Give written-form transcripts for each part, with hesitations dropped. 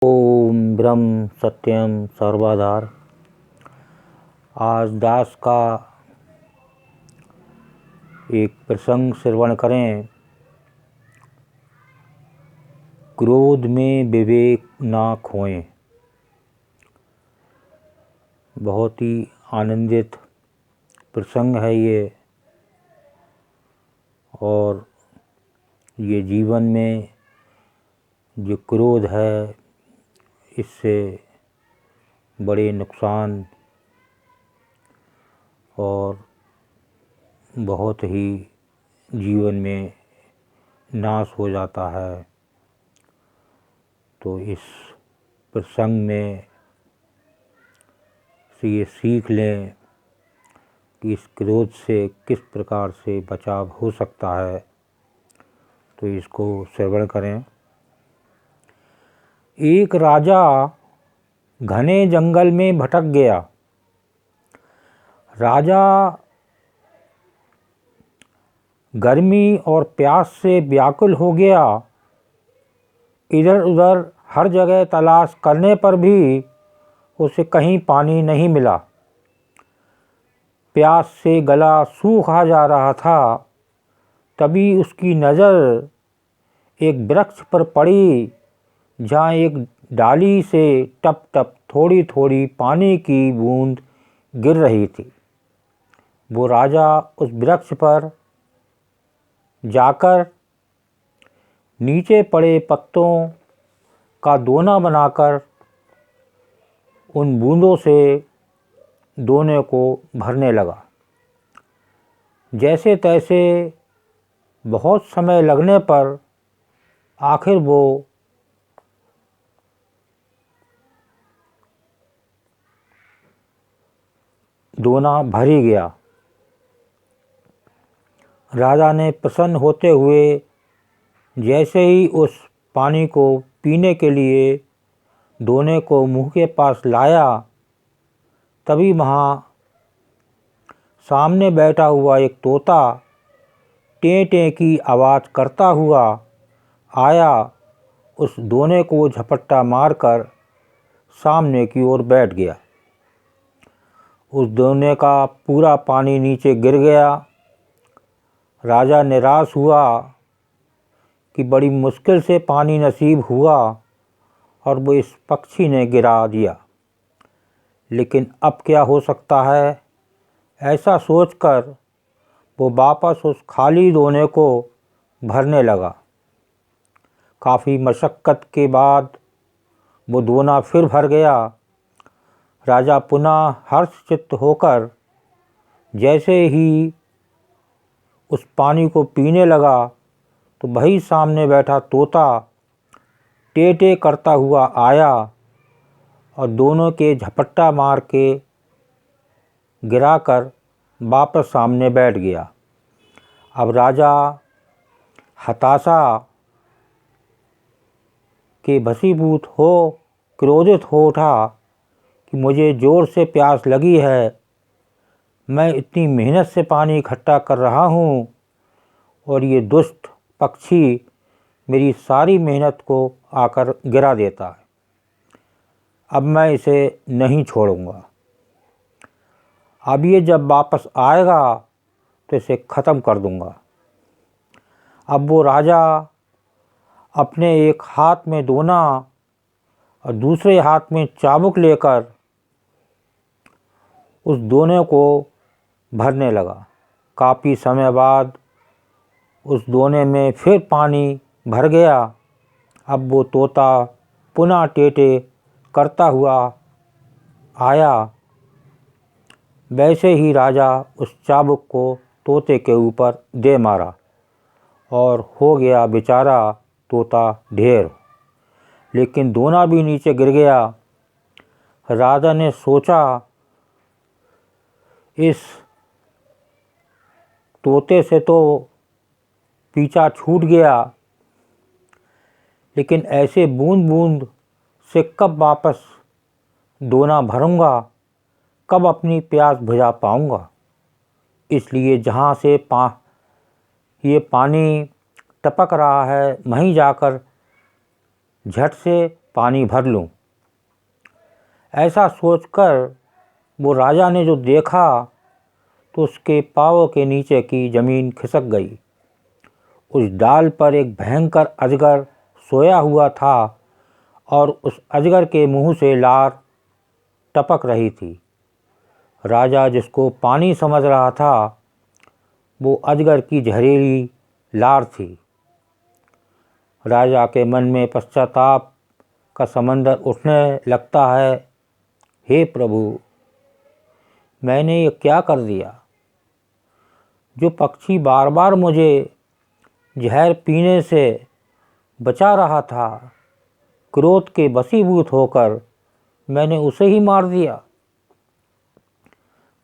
ओम ब्रह्म सत्यम सर्वाधार। आज दास का एक प्रसंग श्रवण करें। क्रोध में विवेक ना खोएं। बहुत ही आनंदित प्रसंग है ये, और ये जीवन में जो क्रोध है इससे बड़े नुकसान और बहुत ही जीवन में नाश हो जाता है। तो इस प्रसंग में से ये सीख लें कि इस क्रोध से किस प्रकार से बचाव हो सकता है। तो इसको श्रवण करें। एक राजा घने जंगल में भटक गया। राजा गर्मी और प्यास से व्याकुल हो गया। इधर उधर हर जगह तलाश करने पर भी उसे कहीं पानी नहीं मिला। प्यास से गला सूखा जा रहा था। तभी उसकी नज़र एक वृक्ष पर पड़ी, जहाँ एक डाली से टप टप थोड़ी थोड़ी पानी की बूंद गिर रही थी। वो राजा उस वृक्ष पर जाकर नीचे पड़े पत्तों का दोना बनाकर उन बूंदों से दोने को भरने लगा। जैसे तैसे बहुत समय लगने पर आखिर वो दोना भर ही गया। राजा ने प्रसन्न होते हुए जैसे ही उस पानी को पीने के लिए दोने को मुंह के पास लाया, तभी वहाँ सामने बैठा हुआ एक तोता टें टें की आवाज़ करता हुआ आया। उस दोने को झपट्टा मारकर सामने की ओर बैठ गया। उस दोने का पूरा पानी नीचे गिर गया। राजा निराश हुआ कि बड़ी मुश्किल से पानी नसीब हुआ और वो इस पक्षी ने गिरा दिया। लेकिन अब क्या हो सकता है, ऐसा सोचकर वो वापस उस खाली दोने को भरने लगा। काफ़ी मशक्क़त के बाद वो दोना फिर भर गया। राजा पुनः हर्षचित्त होकर जैसे ही उस पानी को पीने लगा, तो वही सामने बैठा तोता टे टे करता हुआ आया और दोनों के झपट्टा मार के गिराकर वापस सामने बैठ गया। अब राजा हताशा के वशीभूत हो क्रोधित हो उठा कि मुझे ज़ोर से प्यास लगी है, मैं इतनी मेहनत से पानी इकट्ठा कर रहा हूँ और ये दुष्ट पक्षी मेरी सारी मेहनत को आकर गिरा देता है। अब मैं इसे नहीं छोड़ूंगा। अब ये जब वापस आएगा तो इसे ख़त्म कर दूंगा। अब वो राजा अपने एक हाथ में दोना और दूसरे हाथ में चाबुक लेकर उस दोने को भरने लगा। काफ़ी समय बाद उस दोने में फिर पानी भर गया। अब वो तोता पुनः टेटे करता हुआ आया। वैसे ही राजा उस चाबुक को तोते के ऊपर दे मारा और हो गया बेचारा तोता ढेर। लेकिन दोना भी नीचे गिर गया। राजा ने सोचा, इस तोते से तो पीछा छूट गया, लेकिन ऐसे बूंद बूंद से कब वापस दोना भरूंगा, कब अपनी प्यास बुझा पाऊंगा। इसलिए जहाँ से ये पानी टपक रहा है, वहीं जाकर झट से पानी भर लूं। ऐसा सोचकर वो राजा ने जो देखा तो उसके पाँव के नीचे की ज़मीन खिसक गई। उस डाल पर एक भयंकर अजगर सोया हुआ था और उस अजगर के मुंह से लार टपक रही थी। राजा जिसको पानी समझ रहा था वो अजगर की जहरीली लार थी। राजा के मन में पश्चाताप का समंदर उठने लगता है। हे प्रभु, मैंने ये क्या कर दिया? जो पक्षी बार बार मुझे जहर पीने से बचा रहा था, क्रोध के वशीभूत होकर मैंने उसे ही मार दिया।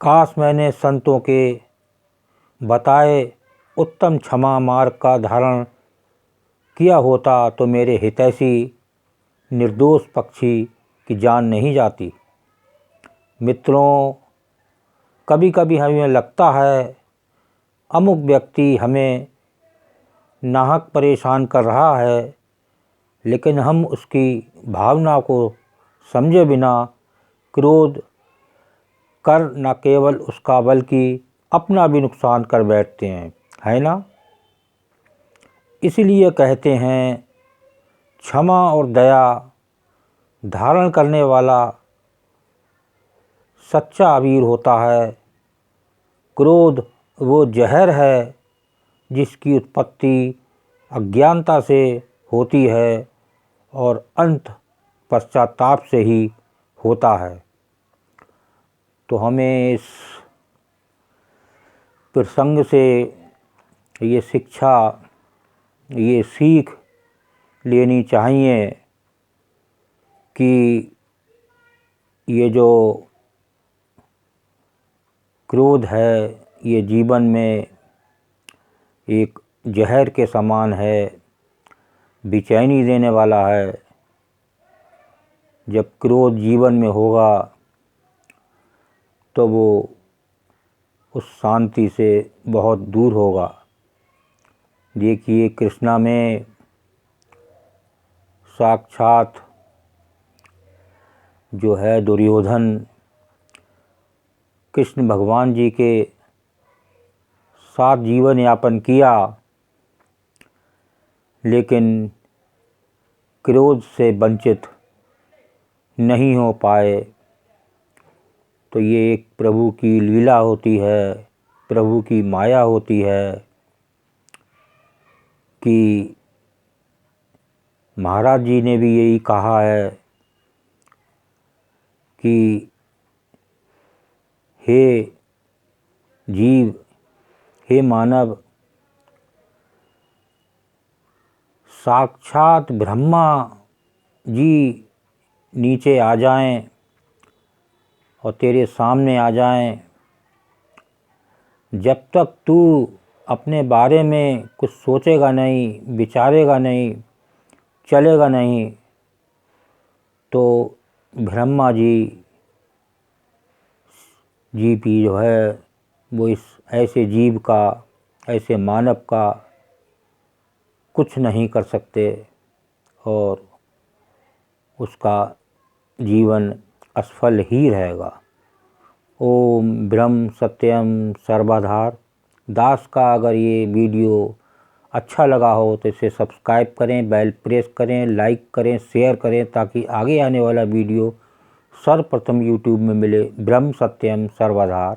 काश मैंने संतों के बताए उत्तम क्षमा मार्ग का धारण किया होता तो मेरे हितैषी निर्दोष पक्षी की जान नहीं जाती। मित्रों, कभी कभी हमें लगता है अमुक व्यक्ति हमें नाहक परेशान कर रहा है, लेकिन हम उसकी भावना को समझे बिना क्रोध कर न केवल उसका बल्कि अपना भी नुकसान कर बैठते हैं, है ना? इसलिए कहते हैं क्षमा और दया धारण करने वाला सच्चा अबीर होता है। क्रोध वो जहर है जिसकी उत्पत्ति अज्ञानता से होती है और अंत पश्चाताप से ही होता है। तो हमें इस प्रसंग से ये शिक्षा, ये सीख लेनी चाहिए कि ये जो क्रोध है ये जीवन में एक जहर के समान है, बेचैनी देने वाला है। जब क्रोध जीवन में होगा तो वो उस शांति से बहुत दूर होगा। देखिए, कृष्णा में साक्षात जो है दुर्योधन कृष्ण भगवान जी के साथ जीवन यापन किया, लेकिन क्रोध से वंचित नहीं हो पाए। तो ये एक प्रभु की लीला होती है, प्रभु की माया होती है कि महाराज जी ने भी यही कहा है कि हे जीव, हे मानव, साक्षात ब्रह्मा जी नीचे आ जाएं और तेरे सामने आ जाएं, जब तक तू अपने बारे में कुछ सोचेगा नहीं, विचारेगा नहीं, चलेगा नहीं, तो ब्रह्मा जी भी जो है वो इस ऐसे जीव का, ऐसे मानव का कुछ नहीं कर सकते और उसका जीवन असफल ही रहेगा। ओम ब्रह्म सत्यम सर्वधार। दास का अगर ये वीडियो अच्छा लगा हो तो इसे सब्सक्राइब करें, बेल प्रेस करें, लाइक करें, शेयर करें, ताकि आगे आने वाला वीडियो सर्वप्रथम यूट्यूब में मिले। ब्रह्म सत्यम सर्वधार।